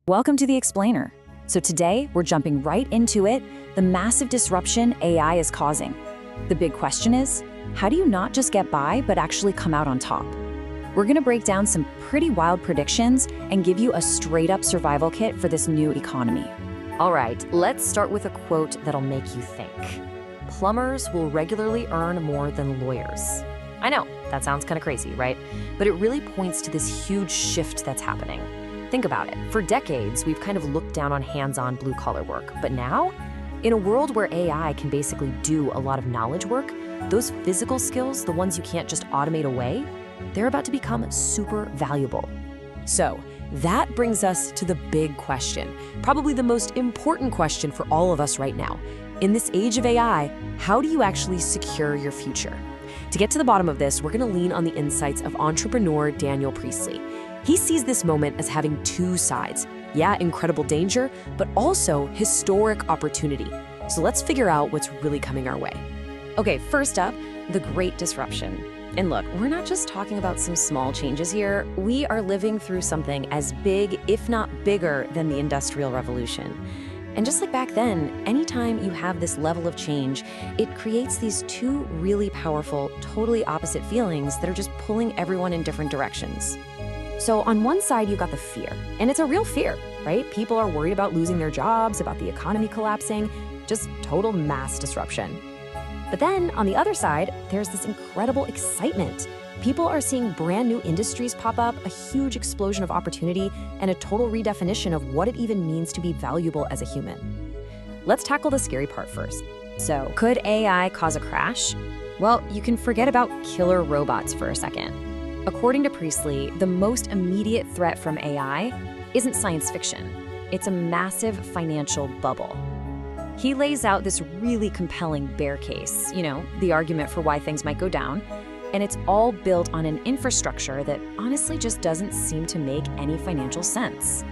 Welcome to The Explainer. So today, we're jumping right into it, the massive disruption AI is causing. The big question is, how do you not just get by, but actually come out on top? We're gonna break down some pretty wild predictions and give you a straight-up survival kit for this new economy. All right, let's start with a quote that'll make you think. Plumbers will regularly earn more than lawyers. I know, that sounds kind of crazy, right? But it really points to this huge shift that's happening. Think about it. For decades, we've kind of looked down on hands-on blue-collar work. But now, in a world where AI can basically do a lot of knowledge work, those physical skills, the ones you can't just automate away, they're about to become super valuable. So, that brings us to the big question, probably the most important question for all of us right now. In this age of AI, how do you actually secure your future? To get to the bottom of this, we're going to lean on the insights of entrepreneur Daniel Priestley. He sees this moment as having two sides. Yeah, incredible danger, but also historic opportunity. So let's figure out what's really coming our way. Okay, first up, the Great Disruption. And look, we're not just talking about some small changes here. We are living through something as big, if not bigger, than the Industrial Revolution. And just like back then, anytime you have this level of change, it creates these two really powerful, totally opposite feelings that are just pulling everyone in different directions. So on one side, you've got the fear, and it's a real fear, right? People are worried about losing their jobs, about the economy collapsing, just total mass disruption. But then on the other side, there's this incredible excitement. People are seeing brand new industries pop up, a huge explosion of opportunity, and a total redefinition of what it even means to be valuable as a human. Let's tackle the scary part first. So, could AI cause a crash? Well, you can forget about killer robots for a second. According to Priestley, the most immediate threat from AI isn't science fiction. It's a massive financial bubble. He lays out this really compelling bear case, the argument for why things might go down, and it's all built on an infrastructure that honestly just doesn't seem to make any financial sense.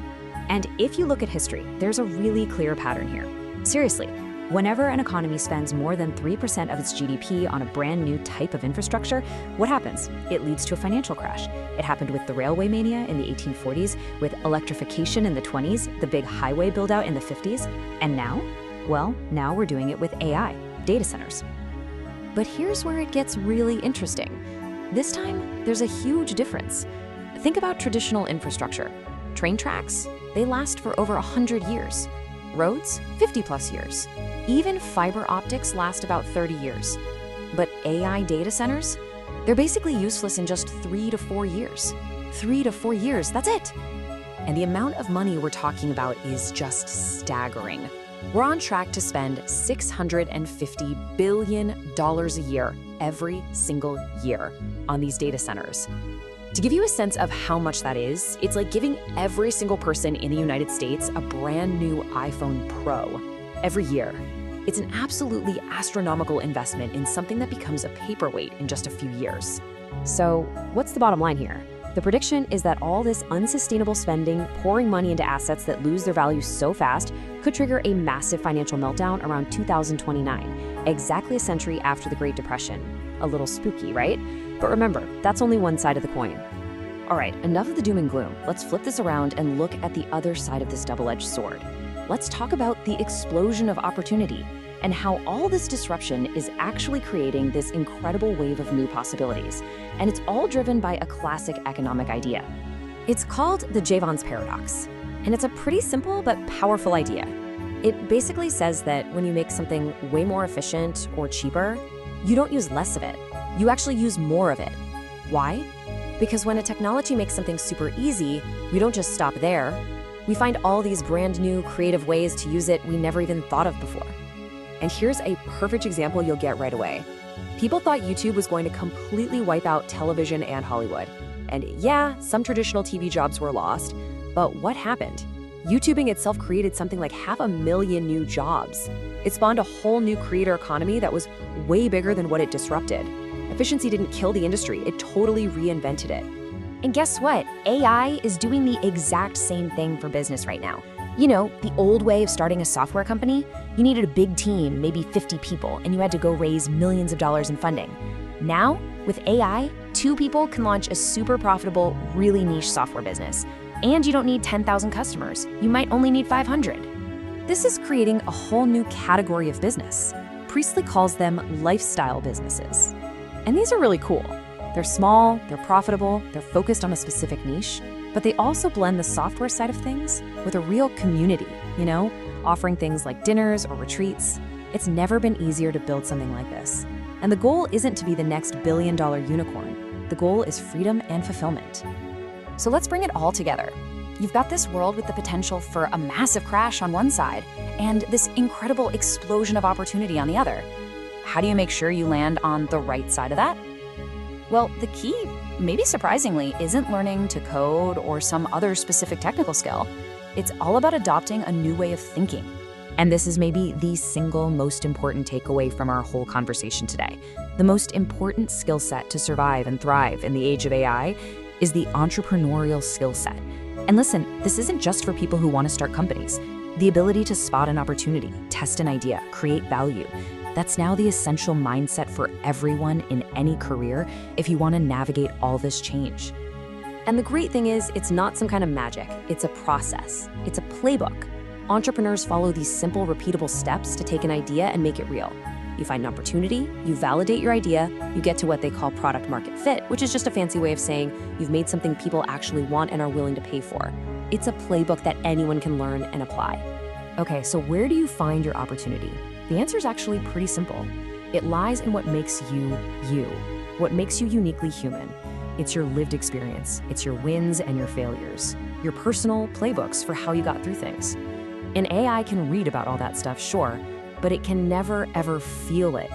And if you look at history, there's a really clear pattern here. Seriously, whenever an economy spends more than 3% of its GDP on a brand new type of infrastructure, what happens? It leads to a financial crash. It happened with the railway mania in the 1840s, with electrification in the 20s, the big highway build-out in the 50s, and now? Well, now we're doing it with AI, data centers. But here's where it gets really interesting. This time, there's a huge difference. Think about traditional infrastructure. Train tracks, they last for over 100 years. Roads, 50+ years. Even fiber optics last about 30 years. But AI data centers, they're basically useless in just 3 to 4 years. 3 to 4 years, that's it. And the amount of money we're talking about is just staggering. We're on track to spend $650 billion a year, every single year, on these data centers. To give you a sense of how much that is, it's like giving every single person in the United States a brand new iPhone Pro every year. It's an absolutely astronomical investment in something that becomes a paperweight in just a few years. So, what's the bottom line here? The prediction is that all this unsustainable spending, pouring money into assets that lose their value so fast, could trigger a massive financial meltdown around 2029, exactly a century after the Great Depression. A little spooky, right? But remember, that's only one side of the coin. All right, enough of the doom and gloom. Let's flip this around and look at the other side of this double-edged sword. Let's talk about the explosion of opportunity and how all this disruption is actually creating this incredible wave of new possibilities. And it's all driven by a classic economic idea. It's called the Jevons paradox, and it's a pretty simple but powerful idea. It basically says that when you make something way more efficient or cheaper, you don't use less of it. You actually use more of it. Why? Because when a technology makes something super easy, we don't just stop there. We find all these brand new creative ways to use it we never even thought of before. And here's a perfect example you'll get right away. People thought YouTube was going to completely wipe out television and Hollywood. And yeah, some traditional TV jobs were lost, but what happened? YouTubing itself created something like 500,000 new jobs. It spawned a whole new creator economy that was way bigger than what it disrupted. Efficiency didn't kill the industry, it totally reinvented it. And guess what? AI is doing the exact same thing for business right now. You know, the old way of starting a software company, you needed a big team, maybe 50 people, and you had to go raise millions of dollars in funding. Now, with AI, 2 people can launch a super profitable, really niche software business. And you don't need 10,000 customers. You might only need 500. This is creating a whole new category of business. Priestley calls them lifestyle businesses. And these are really cool. They're small, they're profitable, they're focused on a specific niche, but they also blend the software side of things with a real community, offering things like dinners or retreats. It's never been easier to build something like this. And the goal isn't to be the next billion-dollar unicorn. The goal is freedom and fulfillment. So let's bring it all together. You've got this world with the potential for a massive crash on one side and this incredible explosion of opportunity on the other. How do you make sure you land on the right side of that? Well, the key, maybe surprisingly, isn't learning to code or some other specific technical skill. It's all about adopting a new way of thinking. And this is maybe the single most important takeaway from our whole conversation today. The most important skill set to survive and thrive in the age of AI is the entrepreneurial skill set. And listen, this isn't just for people who want to start companies. The ability to spot an opportunity, test an idea, create value. That's now the essential mindset for everyone in any career if you want to navigate all this change. And the great thing is, it's not some kind of magic. It's a process. It's a playbook. Entrepreneurs follow these simple, repeatable steps to take an idea and make it real. You find an opportunity, you validate your idea, you get to what they call product market fit, which is just a fancy way of saying you've made something people actually want and are willing to pay for. It's a playbook that anyone can learn and apply. Okay, so where do you find your opportunity? The answer is actually pretty simple. It lies in what makes you, you, what makes you uniquely human. It's your lived experience. It's your wins and your failures, your personal playbooks for how you got through things. And AI can read about all that stuff, sure, but it can never, ever feel it.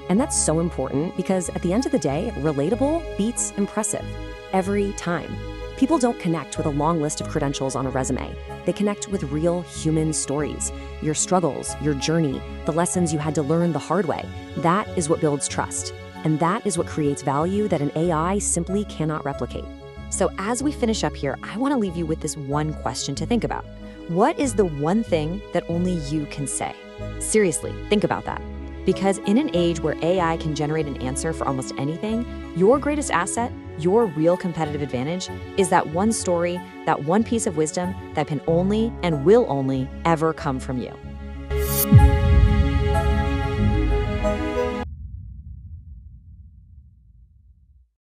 And that's so important because at the end of the day, relatable beats impressive every time. People don't connect with a long list of credentials on a resume. They connect with real human stories, your struggles, your journey, the lessons you had to learn the hard way. That is what builds trust. And that is what creates value that an AI simply cannot replicate. So as we finish up here, I want to leave you with this one question to think about. What is the one thing that only you can say? Seriously, think about that. Because in an age where AI can generate an answer for almost anything, your greatest asset, your real competitive advantage, is that one story, that one piece of wisdom that can only and will only ever come from you.